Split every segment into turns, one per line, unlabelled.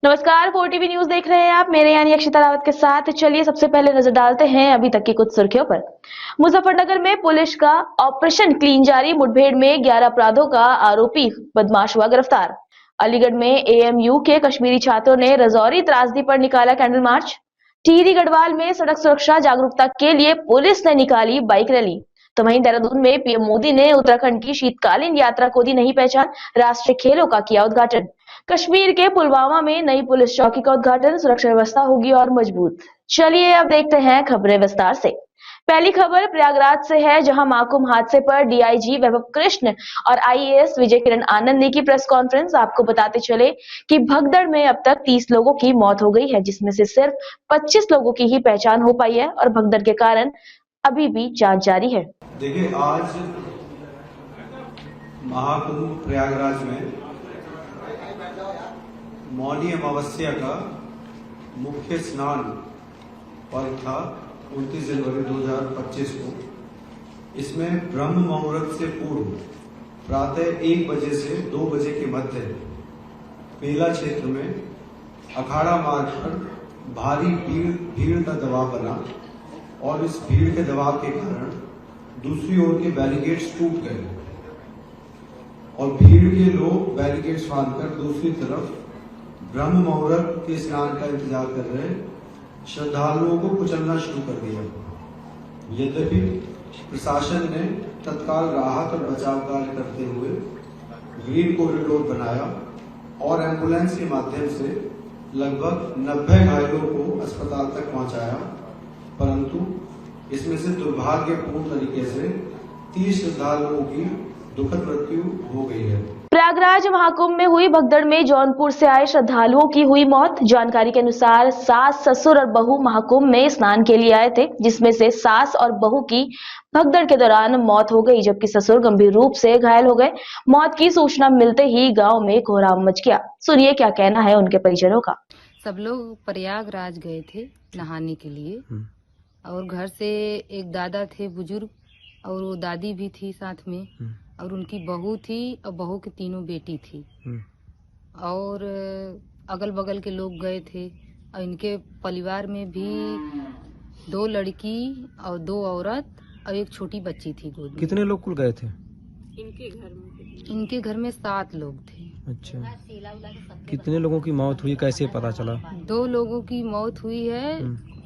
नमस्कार, 4 TV news देख रहे हैं आप। मेरे यानी अक्षिता रावत के साथ। चलिए सबसे पहले नजर डालते हैं अभी तक की कुछ सुर्खियों पर। मुजफ्फरनगर में पुलिस का ऑपरेशन क्लीन जारी। मुठभेड़ में 11 अपराधों का आरोपी बदमाश हुआ गिरफ्तार। अलीगढ़ में एएमयू के कश्मीरी छात्रों ने रजौरी त्रासदी पर निकाला कैंडल मार्च। टिहरी गढ़वाल में सड़क सुरक्षा जागरूकता के लिए पुलिस ने निकाली बाइक रैली। तो वहीं देहरादून में पीएम मोदी ने उत्तराखंड की शीतकालीन यात्रा को दी नई पहचान। राष्ट्रीय खेलों का किया उद्घाटन। कश्मीर के पुलवामा में नई पुलिस चौकी का उद्घाटन। सुरक्षा व्यवस्था होगी और मजबूत। चलिए अब देखते हैं खबरें विस्तार से। पहली खबर प्रयागराज से है, जहां महाकुंभ हादसे पर डीआईजी वैभव कृष्ण और आईएएस विजय किरण आनंद ने की प्रेस कॉन्फ्रेंस। आपको बताते चले कि भगदड़ में अब तक 30 लोगों की मौत हो गई है, जिसमें से सिर्फ 25 लोगों की ही पहचान हो पाई है और भगदड़ के कारण अभी भी जांच जारी है।
देखिए, आज महाकुंभ प्रयागराज में मौनी अमावस्या का मुख्य स्नान पर्व था 29 जनवरी 2025 को। इसमें ब्रह्म मुहूर्त से पूर्व प्रातः 1 बजे से 2 बजे के मध्य बेला क्षेत्र में अखाड़ा मार्ग पर भारी भीड़ का दबाव बना और इस भीड़ के दबाव के कारण दूसरी ओर के बैरिकेड्स टूट गए और भीड़ के लोग बैरिकेड्स बांधकर दूसरी तरफ ब्रह्म मुहूर्त के स्नान का इंतजार कर रहे श्रद्धालुओं को कुचलना शुरू कर दिया। यद्यपि प्रशासन ने तत्काल राहत और बचाव कार्य करते हुए ग्रीन कॉरिडोर बनाया और एम्बुलेंस के माध्यम से लगभग 90 घायलों को अस्पताल तक पहुंचाया, परंतु इसमें से दुर्भाग्यपूर्ण तरीके से 30 श्रद्धालुओं की दुखद मृत्यु हो गई है।
प्रयागराज महाकुंभ में हुई भगदड़ में जौनपुर से आए श्रद्धालुओं की हुई मौत। जानकारी के अनुसार सास, ससुर और बहू महाकुंभ में स्नान के लिए आए थे, जिसमें से सास और बहू की भगदड़ के दौरान मौत हो गई, जबकि ससुर गंभीर रूप से घायल हो गए। मौत की सूचना मिलते ही गांव में कोहराम मच गया। सुनिए क्या कहना है उनके परिजनों का।
सब लोग प्रयागराज गए थे नहाने के लिए और घर से एक दादा थे बुजुर्ग और वो दादी भी थी साथ में और उनकी बहू थी और बहू की तीनों बेटी थी और अगल बगल के लोग गए थे और इनके परिवार में भी 2 लड़की और 2 औरत और एक छोटी बच्ची थी गोद में।
कितने लोग कुल गए थे?
इनके घर में 7 लोग थे।
अच्छा, कितने लोगों की मौत हुई, कैसे पता चला?
2 लोगों की मौत हुई है।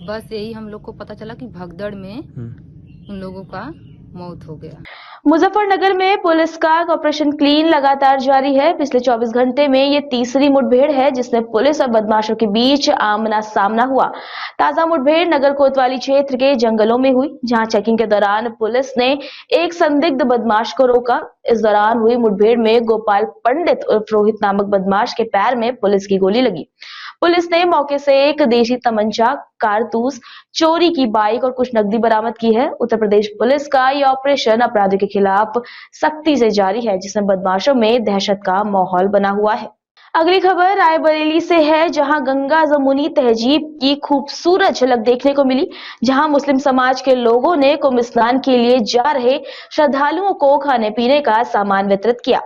बस यही हम लोग को पता चला कि भगदड़ में उन लोगों का मौत हो गया।
मुजफ्फरनगर में पुलिस का ऑपरेशन क्लीन लगातार जारी है। पिछले 24 घंटे में ये तीसरी मुठभेड़ है जिसमें पुलिस और बदमाशों के बीच आमना सामना हुआ। ताजा मुठभेड़ नगर कोतवाली क्षेत्र के जंगलों में हुई, जहां चेकिंग के दौरान पुलिस ने एक संदिग्ध बदमाश को रोका। इस दौरान हुई मुठभेड़ में गोपाल पंडित उर्फ रोहित नामक बदमाश के पैर में पुलिस की गोली लगी। पुलिस ने मौके से एक देशी तमंचा, कारतूस, चोरी की बाइक और कुछ नकदी बरामद की है। उत्तर प्रदेश पुलिस का यह ऑपरेशन अपराधियों के खिलाफ सख्ती से जारी है, जिसमें बदमाशों में दहशत का माहौल बना हुआ है। अगली खबर रायबरेली से है, जहां गंगा जमुनी तहजीब की खूबसूरत झलक देखने को मिली, जहां मुस्लिम समाज के लोगों ने कुंभ स्नान के लिए जा रहे श्रद्धालुओं को खाने पीने का सामान वितरित किया।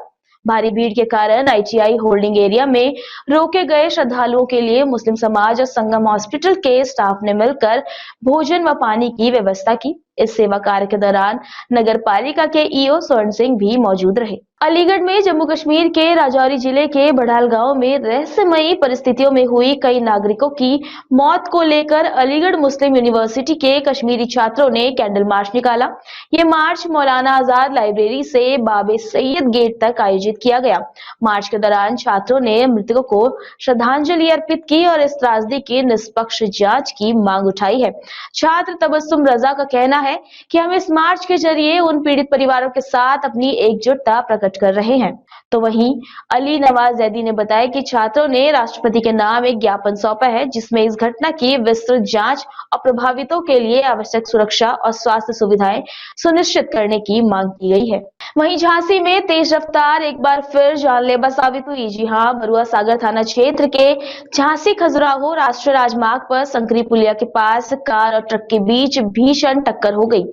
भारी भीड़ के कारण आईटीआई होल्डिंग एरिया में रोके गए श्रद्धालुओं के लिए मुस्लिम समाज और संगम हॉस्पिटल के स्टाफ ने मिलकर भोजन व पानी की व्यवस्था की। इस सेवा कार्य के दौरान नगर पालिका के ईओ स्वर्ण सिंह भी मौजूद रहे। अलीगढ़ में जम्मू कश्मीर के राजौरी जिले के बढ़ाल गांव में रहस्यमयी परिस्थितियों में हुई कई नागरिकों की मौत को लेकर अलीगढ़ मुस्लिम यूनिवर्सिटी के कश्मीरी छात्रों ने कैंडल मार्च निकाला। ये मार्च मौलाना आजाद लाइब्रेरी से बाबे सैयद गेट तक आयोजित किया गया। मार्च के दौरान छात्रों ने मृतकों को श्रद्धांजलि अर्पित की और इस त्रासदी की निष्पक्ष जांच की मांग उठाई है। छात्र तबस्सुम रजा का कहना है कि हम इस मार्च के जरिए उन पीड़ित परिवारों के साथ अपनी एकजुटता प्रकट कर रहे हैं। तो वहीं अली नवाज जैदी ने बताया कि छात्रों ने राष्ट्रपति के नाम एक ज्ञापन सौंपा है, जिसमें इस घटना की विस्तृत जांच और प्रभावितों के लिए आवश्यक सुरक्षा और स्वास्थ्य सुविधाएं सुनिश्चित करने की मांग की गई है। वहीं झांसी में तेज रफ्तार एक बार फिर जानलेवा साबित हुई। जी हां, बरुआ सागर थाना क्षेत्र के झांसी खजुराहो राष्ट्रीय राजमार्ग पर संकरी पुलिया के पास कार और ट्रक के बीच भीषण टक्कर हो गई।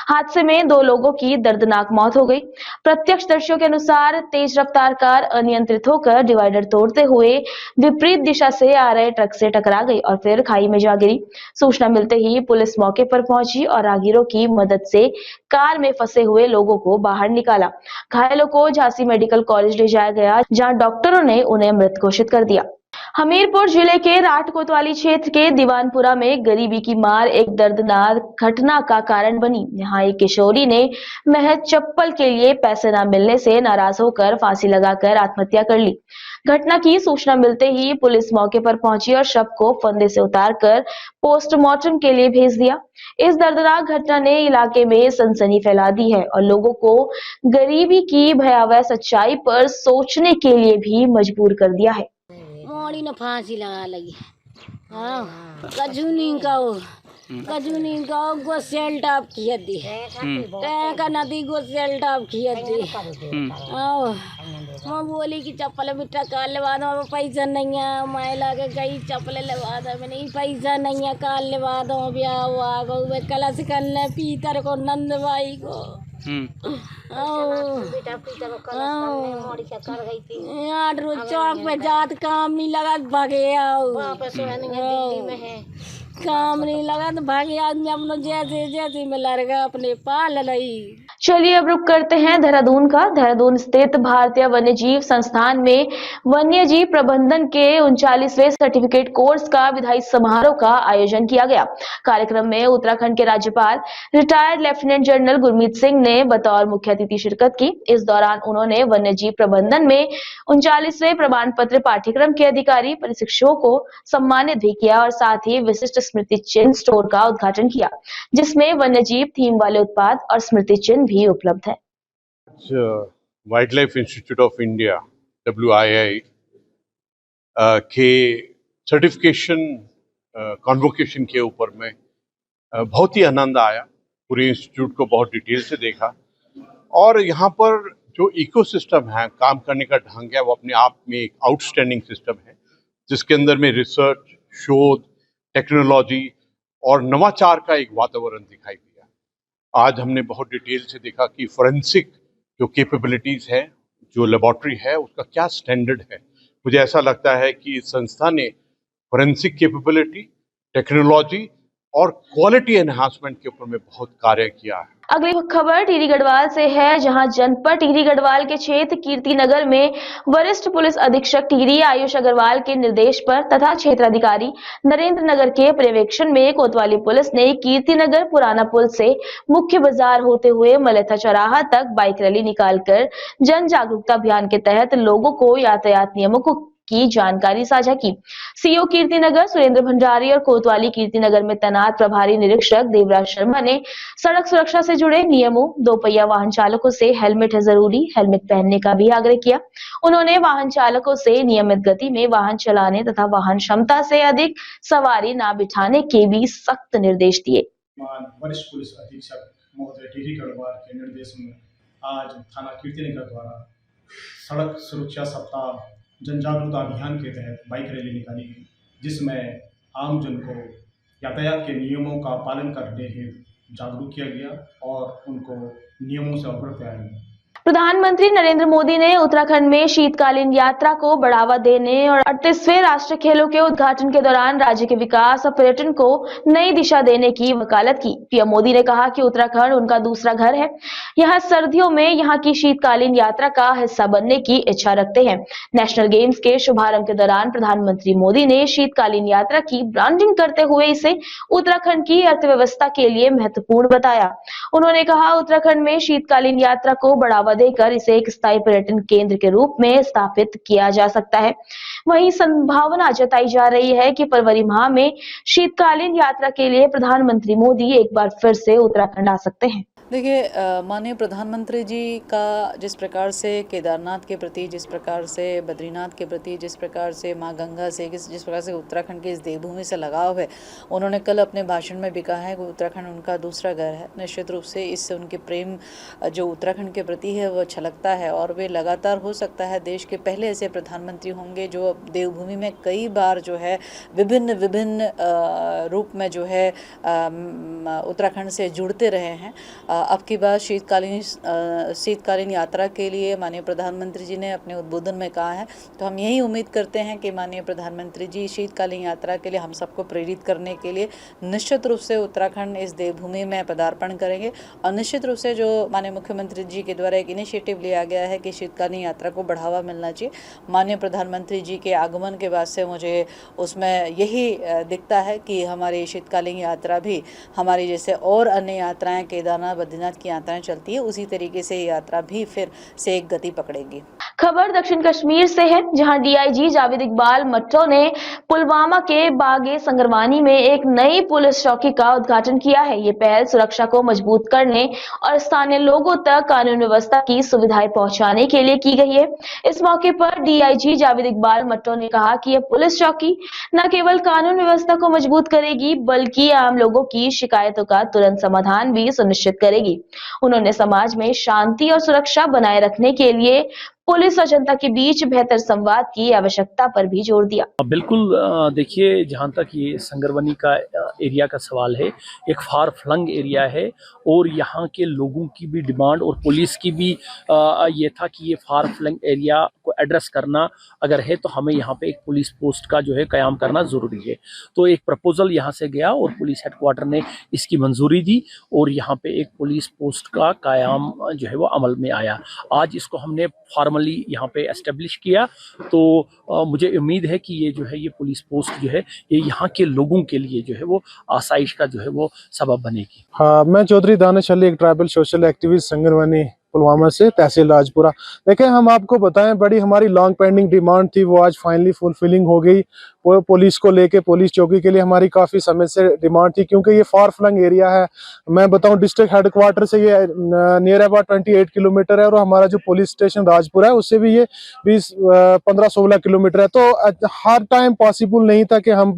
हादसे में 2 लोगों की दर्दनाक मौत हो गई। प्रत्यक्षदर्शियों के अनुसार तेज रफ्तार कार अनियंत्रित होकर डिवाइडर तोड़ते हुए विपरीत दिशा से आ रहे ट्रक से टकरा गई और फिर खाई में जा गिरी। सूचना मिलते ही पुलिस मौके पर पहुंची और राहगीरों की मदद से कार में फंसे हुए लोगों को बाहर निकाला। घायलों को झांसी मेडिकल कॉलेज ले जाया गया, जहां डॉक्टरों ने उन्हें मृत घोषित कर दिया। हमीरपुर जिले के राठ कोतवाली क्षेत्र के दीवानपुरा में गरीबी की मार एक दर्दनाक घटना का कारण बनी। यहाँ एक किशोरी ने महज चप्पल के लिए पैसे न मिलने से नाराज होकर फांसी लगाकर आत्महत्या कर ली। घटना की सूचना मिलते ही पुलिस मौके पर पहुंची और शव को फंदे से उतारकर पोस्टमार्टम के लिए भेज दिया। इस दर्दनाक घटना ने इलाके में सनसनी फैला दी है और लोगों को गरीबी की भयावह सच्चाई पर सोचने के लिए भी मजबूर कर दिया है।
मोड़ी ने फांसी लगा लगी। हाँ, कजूनी का गोसेल टाप किया दी टैंका नदी गोसेल टाप किया दी। मैं बोली कि चप्पल बिट्टा काल लेवा दो, पैसा नहीं है। मैं लगे कई चप्पल लेवा दो, मैंने पैसा नहीं है, काल लेवा दो। ब्याह हुआ गो कलश करने पीतर को नंद भाई को यार रोज चौक पे जात काम नहीं लगा भागे काम नहीं लगा तो भागे आदमी अपना जैसे जैसे में लड़का अपने पाल लई।
चलिए अब रुक करते हैं देहरादून का। देहरादून स्थित भारतीय वन्यजीव संस्थान में वन्यजीव प्रबंधन के 39वें सर्टिफिकेट कोर्स का विधायी समारोह का आयोजन किया गया। कार्यक्रम में उत्तराखंड के राज्यपाल retired lieutenant general Gurmeet Singh ने बतौर मुख्य अतिथि शिरकत की। इस दौरान उन्होंने वन्यजीव प्रबंधन में 39वें प्रमाण पत्र पाठ्यक्रम के अधिकारी प्रशिक्षुओं को सम्मानित भी किया और साथ ही विशिष्ट स्मृति चिन्ह स्टोर का उद्घाटन किया, जिसमें वन्यजीव थीम वाले उत्पाद और स्मृति चिन्ह भी उपलब्ध है।
Wild life institute of India WII के सर्टिफिकेशन कॉन्वोकेशन के ऊपर में बहुत ही आनंद आया। पूरे इंस्टीट्यूट को बहुत डिटेल से देखा और यहाँ पर जो इकोसिस्टम है, काम करने का ढंग है, वो अपने आप में एक आउटस्टैंडिंग सिस्टम है, जिसके अंदर में रिसर्च, शोध, टेक्नोलॉजी और नवाचार का एक वातावरण दिखाई दिया। आज हमने बहुत डिटेल से देखा कि फोरेंसिक जो कैपेबिलिटीज है, जो लेबोरेटरी है, उसका क्या स्टैंडर्ड है। मुझे ऐसा लगता है कि इस संस्था ने फोरेंसिक कैपेबिलिटी, टेक्नोलॉजी और क्वालिटी एनहांसमेंट के ऊपर में बहुत कार्य किया है।
अगली खबर टिहरी गढ़वाल से है, जहां जनपद टिहरी गढ़वाल के क्षेत्र कीर्तिनगर में वरिष्ठ पुलिस अधीक्षक टिहरी आयुष अग्रवाल के निर्देश पर तथा क्षेत्राधिकारी नरेंद्र नगर के पर्यवेक्षण में कोतवाली पुलिस ने कीर्तिनगर पुराना पुल से मुख्य बाजार होते हुए मलेथा चौराहा तक बाइक रैली निकालकर जन जागरूकता अभियान के तहत लोगों को यातायात नियमों की जानकारी साझा की। सीओ कीर्तिनगर सुरेंद्र भंडारी और कोतवाली कीर्तिनगर में तैनात प्रभारी निरीक्षक देवराज शर्मा ने सड़क सुरक्षा से जुड़े नियमों, दोपहिया वाहन चालकों से हेलमेट है जरूरी, हेलमेट पहनने का भी आग्रह किया। उन्होंने वाहन चालकों से नियमित गति में वाहन चलाने तथा वाहन क्षमता से अधिक सवारी न बिठाने के भी सख्त निर्देश दिए।
वरिष्ठ पुलिस अधीक्षक महोदय टिहरी गढ़वाल के निर्देश में आज थाना कीर्तिनगर द्वारा सड़क सुरक्षा सप्ताह जन जागरूकता अभियान के तहत बाइक रैली निकाली गई, जिसमें आमजन को यातायात के नियमों का पालन करने हेतु जागरूक किया गया और उनको नियमों से अवगत कराया गया।
प्रधानमंत्री नरेंद्र मोदी ने उत्तराखंड में शीतकालीन यात्रा को बढ़ावा देने और 38वें राष्ट्रीय खेलों के उद्घाटन के दौरान राज्य के विकास और पर्यटन को नई दिशा देने की वकालत की। पीएम मोदी ने कहा कि उत्तराखंड उनका दूसरा घर है। यह सर्दियों में यहाँ की शीतकालीन यात्रा का हिस्सा बनने की इच्छा रखते हैं। नेशनल गेम्स के शुभारंभ के दौरान प्रधानमंत्री मोदी ने शीतकालीन यात्रा की ब्रांडिंग करते हुए इसे उत्तराखंड की अर्थव्यवस्था के लिए महत्वपूर्ण बताया। उन्होंने कहा, उत्तराखंड में शीतकालीन यात्रा को बढ़ावा देकर इसे एक स्थायी पर्यटन केंद्र के रूप में स्थापित किया जा सकता है। वहीं संभावना जताई जा रही है कि फरवरी माह में शीतकालीन यात्रा के लिए प्रधानमंत्री मोदी एक बार फिर से उत्तराखंड आ सकते हैं।
देखिए, माननीय प्रधानमंत्री जी का जिस प्रकार से केदारनाथ के प्रति, जिस प्रकार से बद्रीनाथ के प्रति, जिस प्रकार से माँ गंगा से, जिस प्रकार से उत्तराखंड की इस देवभूमि से लगाव है, उन्होंने कल अपने भाषण में भी कहा है कि उत्तराखंड उनका दूसरा घर है। निश्चित रूप से इससे उनके प्रेम जो उत्तराखंड के प्रति है वो छलकता है और वे लगातार, हो सकता है देश के पहले ऐसे प्रधानमंत्री होंगे जो देवभूमि में कई बार जो है विभिन्न रूप में जो है उत्तराखंड से जुड़ते रहे हैं। अब की बार शीतकालीन यात्रा के लिए माननीय प्रधानमंत्री जी ने अपने उद्बोधन में कहा है। तो हम यही उम्मीद करते हैं कि माननीय प्रधानमंत्री जी शीतकालीन यात्रा के लिए हम सबको प्रेरित करने के लिए निश्चित रूप से उत्तराखंड इस देवभूमि में पदार्पण करेंगे। और निश्चित रूप से जो माननीय मुख्यमंत्री जी के द्वारा एक इनिशिएटिव लिया गया है कि शीतकालीन यात्रा को बढ़ावा मिलना चाहिए, माननीय प्रधानमंत्री जी के आगमन के बाद से मुझे उसमें यही दिखता है कि हमारी शीतकालीन यात्रा भी हमारी जैसे और अन्य यात्राएं केदारनाथ बद्रीनाथ की यात्राएं चलती है उसी तरीके से यात्रा भी फिर से एक गति पकड़ेगी।
खबर दक्षिण कश्मीर से है, जहां डीआईजी जावेद इकबाल मट्टो ने पुलवामा के बागे संगरवानी में एक नई पुलिस चौकी का उद्घाटन किया है। ये पहल सुरक्षा को मजबूत करने और स्थानीय लोगों तक कानून व्यवस्था की सुविधाएं पहुंचाने के लिए की गई है। इस मौके पर डीआईजी जावेद इकबाल मट्टो ने कहा कि यह पुलिस चौकी न केवल कानून व्यवस्था को मजबूत करेगी बल्कि आम लोगों की शिकायतों का तुरंत समाधान भी सुनिश्चित करेगी। उन्होंने समाज में शांति और सुरक्षा बनाए रखने के लिए पुलिस और जनता के बीच बेहतर संवाद की आवश्यकता पर भी जोर दिया।
बिल्कुल, देखिए, जहाँ तक ये संगरवनी का एरिया का सवाल है, एक फार फ्लंग एरिया है और यहाँ के लोगों की भी डिमांड और पुलिस की भी ये था कि ये फार फ्लंग एरिया को एड्रेस करना अगर है तो हमें यहाँ पे एक पुलिस पोस्ट का जो है कायम करना ज़रूरी है। तो एक प्रपोजल यहाँ से गया और पुलिस हेडक्वार्टर ने इसकी मंजूरी दी और यहाँ पे एक पुलिस पोस्ट का कायम जो है वो अमल में आया। आज इसको हमने फॉर्मली यहाँ पे एस्टेब्लिश किया। तो मुझे उम्मीद है कि ये जो है ये पुलिस पोस्ट जो है ये यहाँ के लोगों के लिए जो है वो आसाइश का जो है वो सबब बनेगी।
हाँ, मैं चौधरी दानिश अली, एक ट्राइबल सोशल एक्टिविस्ट संगरवनी पुलवामा से, तहसील राजपुरा। देखें, हम आपको बताएं, बड़ी हमारी लॉन्ग पेंडिंग डिमांड थी, वो आज फाइनली फुलफिलिंग हो गई। वो पुलिस को लेके, पुलिस चौकी के लिए हमारी काफ़ी समय से डिमांड थी, क्योंकि ये फार फ्लंग एरिया है। मैं बताऊं, डिस्ट्रिक्ट हेडक्वार्टर से ये नियर अबाउट 28 किलोमीटर है और हमारा जो पुलिस स्टेशन राजपुरा है उससे भी ये 15-16 किलोमीटर है। तो हर टाइम पॉसिबल नहीं था कि हम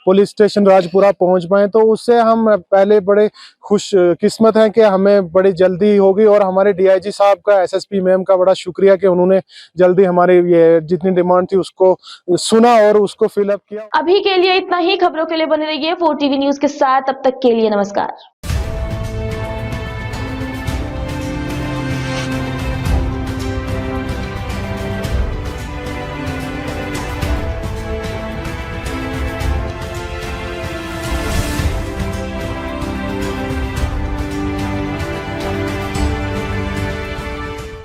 पुलिस स्टेशन राजपुरा पहुंच पाएँ। तो उससे हम पहले बड़े खुश किस्मत हैं कि हमें बड़ी जल्दी हो गई और हमारे डीआईजी साहब का, एसएसपी मैम का बड़ा शुक्रिया कि उन्होंने जल्दी हमारी ये जितनी डिमांड थी उसको सुना और उसको फिलअप किया।
अभी के लिए इतना ही। खबरों के लिए बने रहिए 4TV न्यूज के साथ। अब तक के लिए नमस्कार।